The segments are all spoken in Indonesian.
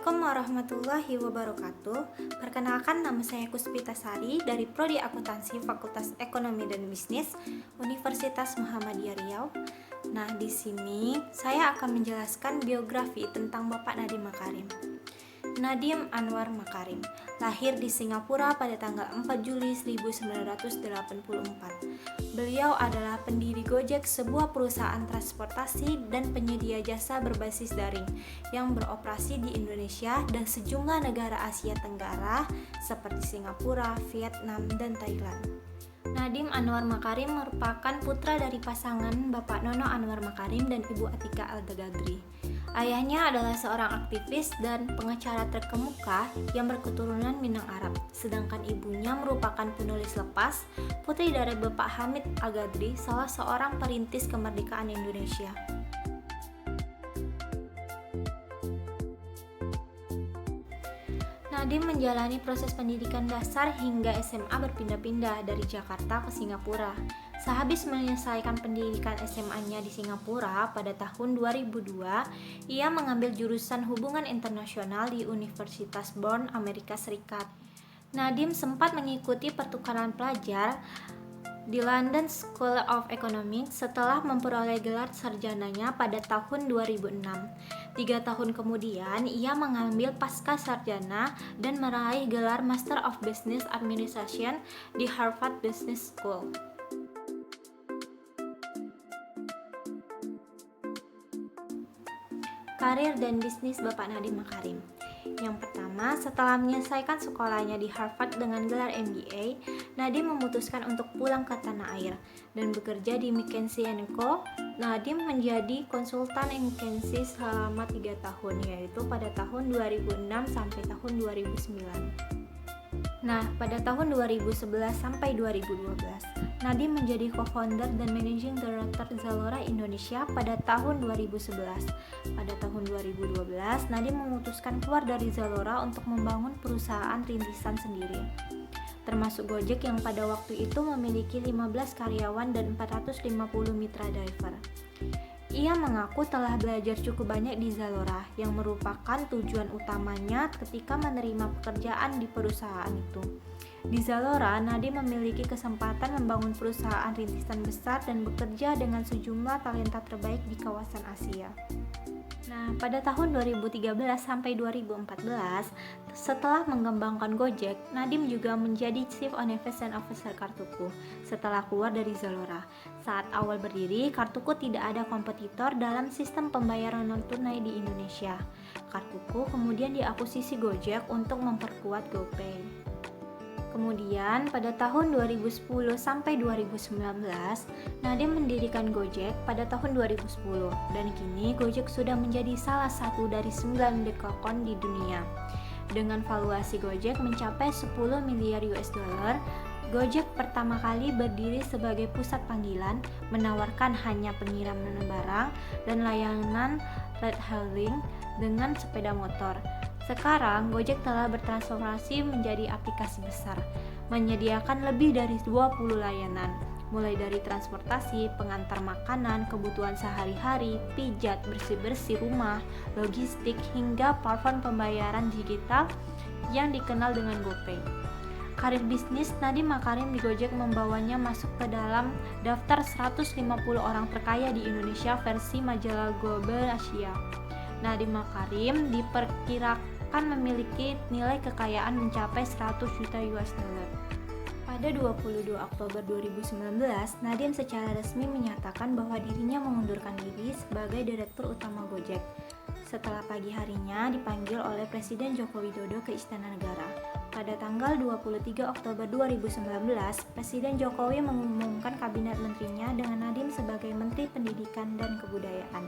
Assalamualaikum warahmatullahi wabarakatuh. Perkenalkan, nama saya Kuspita Sari dari Prodi Akuntansi Fakultas Ekonomi dan Bisnis Universitas Muhammadiyah Riau. Nah, di sini saya akan menjelaskan biografi tentang Bapak Nadiem Makarim. Nadiem Anwar Makarim lahir di Singapura pada tanggal 4 Juli 1984. Beliau adalah pendiri Gojek, sebuah perusahaan transportasi dan penyedia jasa berbasis daring yang beroperasi di Indonesia dan sejumlah negara Asia Tenggara seperti Singapura, Vietnam, dan Thailand. Nadiem Anwar Makarim merupakan putra dari pasangan Bapak Nono Anwar Makarim dan Ibu Atika Al-Dagadri. Ayahnya adalah seorang aktivis dan pengacara terkemuka yang berketurunan Minang Arab, sedangkan ibunya merupakan penulis lepas, putri dari Bapak Hamid Al-Gadri, salah seorang perintis kemerdekaan Indonesia. Nadiem menjalani proses pendidikan dasar hingga SMA berpindah-pindah dari Jakarta ke Singapura. Sehabis menyelesaikan pendidikan SMA-nya di Singapura pada tahun 2002, ia mengambil jurusan Hubungan Internasional di Universitas Brown, Amerika Serikat. Nadiem sempat mengikuti pertukaran pelajar di London School of Economics setelah memperoleh gelar sarjananya pada tahun 2006. 3 tahun kemudian, ia mengambil pasca sarjana dan meraih gelar Master of Business Administration di Harvard Business School. Karir dan bisnis Bapak Nadiem Makarim. Yang pertama, setelah menyelesaikan sekolahnya di Harvard dengan gelar MBA, Nadiem memutuskan untuk pulang ke tanah air dan bekerja di McKinsey & Co. Nadiem menjadi konsultan McKinsey selama 3 tahun, yaitu pada tahun 2006 sampai tahun 2009. Nah, pada tahun 2011 sampai 2012, Nadiem menjadi co-founder dan managing director Zalora Indonesia pada tahun 2011. Pada tahun 2012, Nadiem memutuskan keluar dari Zalora untuk membangun perusahaan rintisan sendiri, termasuk Gojek yang pada waktu itu memiliki 15 karyawan dan 450 mitra driver. Ia mengaku telah belajar cukup banyak di Zalora, yang merupakan tujuan utamanya ketika menerima pekerjaan di perusahaan itu. Di Zalora, Nadiem memiliki kesempatan membangun perusahaan rintisan besar dan bekerja dengan sejumlah talenta terbaik di kawasan Asia. Nah, pada tahun 2013 sampai 2014, setelah mengembangkan Gojek, Nadiem juga menjadi Chief Innovation Officer Kartuku setelah keluar dari Zalora. Saat awal berdiri, Kartuku tidak ada kompetitor dalam sistem pembayaran non-tunai di Indonesia. Kartuku kemudian diakuisisi Gojek untuk memperkuat GoPay. Kemudian pada tahun 2010 sampai 2019, Nadiem mendirikan Gojek pada tahun 2010 dan kini Gojek sudah menjadi salah satu dari 9 dekakon di dunia. Dengan valuasi Gojek mencapai 10 miliar US dollar, Gojek pertama kali berdiri sebagai pusat panggilan, menawarkan hanya pengiriman barang dan layanan ride-hailing dengan sepeda motor. Sekarang, Gojek telah bertransformasi menjadi aplikasi besar, menyediakan lebih dari 20 layanan, mulai dari transportasi, pengantar makanan, kebutuhan sehari-hari, pijat, bersih-bersih rumah, logistik, hingga platform pembayaran digital yang dikenal dengan GoPay. Karir bisnis Nadiem Makarim di Gojek membawanya masuk ke dalam daftar 150 orang terkaya di Indonesia versi majalah Global Asia. Nadiem Makarim diperkirakan memiliki nilai kekayaan mencapai 100 juta US dollar. Pada 22 Oktober 2019, Nadiem secara resmi menyatakan bahwa dirinya mengundurkan diri sebagai Direktur Utama Gojek setelah pagi harinya dipanggil oleh Presiden Joko Widodo ke Istana Negara. Pada tanggal 23 Oktober 2019, Presiden Jokowi mengumumkan kabinet menterinya dengan Nadiem sebagai Menteri Pendidikan dan Kebudayaan.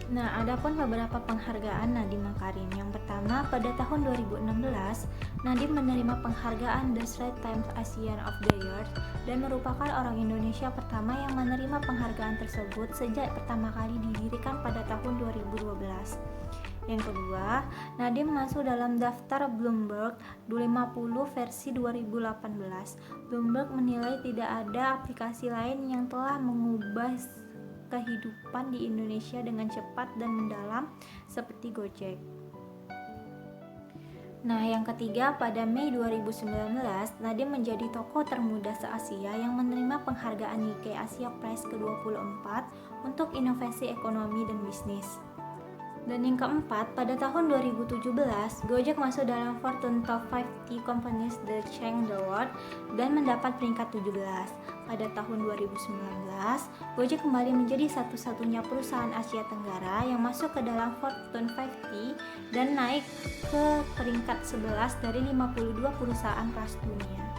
Nah, adapun beberapa penghargaan Nadiem Makarim. Yang pertama, pada tahun 2016, Nadiem menerima penghargaan The Straits Times Asian of the Year dan merupakan orang Indonesia pertama yang menerima penghargaan tersebut sejak pertama kali didirikan pada tahun 2012. Yang kedua, Nadiem masuk dalam daftar Bloomberg 50 versi 2018. Bloomberg menilai tidak ada aplikasi lain yang telah mengubah kehidupan di Indonesia dengan cepat dan mendalam seperti Gojek. Nah, yang ketiga, pada Mei 2019, Nadiem menjadi tokoh termuda se-Asia yang menerima penghargaan Nikkei Asia Prize ke-24 untuk inovasi ekonomi dan bisnis. Dan yang keempat, pada tahun 2017, Gojek masuk dalam Fortune Top 50 Companies The Change the World dan mendapat peringkat 17. Pada tahun 2019, Gojek kembali menjadi satu-satunya perusahaan Asia Tenggara yang masuk ke dalam Fortune 50 dan naik ke peringkat 11 dari 52 perusahaan kelas dunia.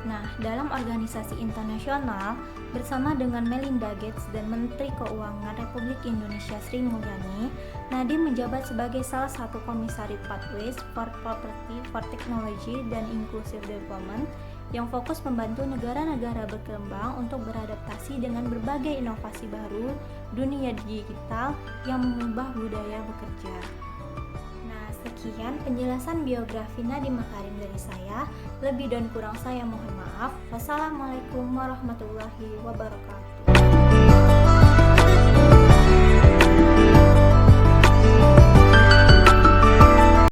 Nah, dalam organisasi internasional, bersama dengan Melinda Gates dan Menteri Keuangan Republik Indonesia Sri Mulyani, Nadiem menjabat sebagai salah satu komisaris Pathways for Property for Technology dan Inclusive Development yang fokus membantu negara-negara berkembang untuk beradaptasi dengan berbagai inovasi baru dunia digital yang mengubah budaya bekerja. Sekian penjelasan biografi Nadiem Makarim dari saya. Lebih dan kurang saya mohon maaf. Wassalamualaikum warahmatullahi wabarakatuh.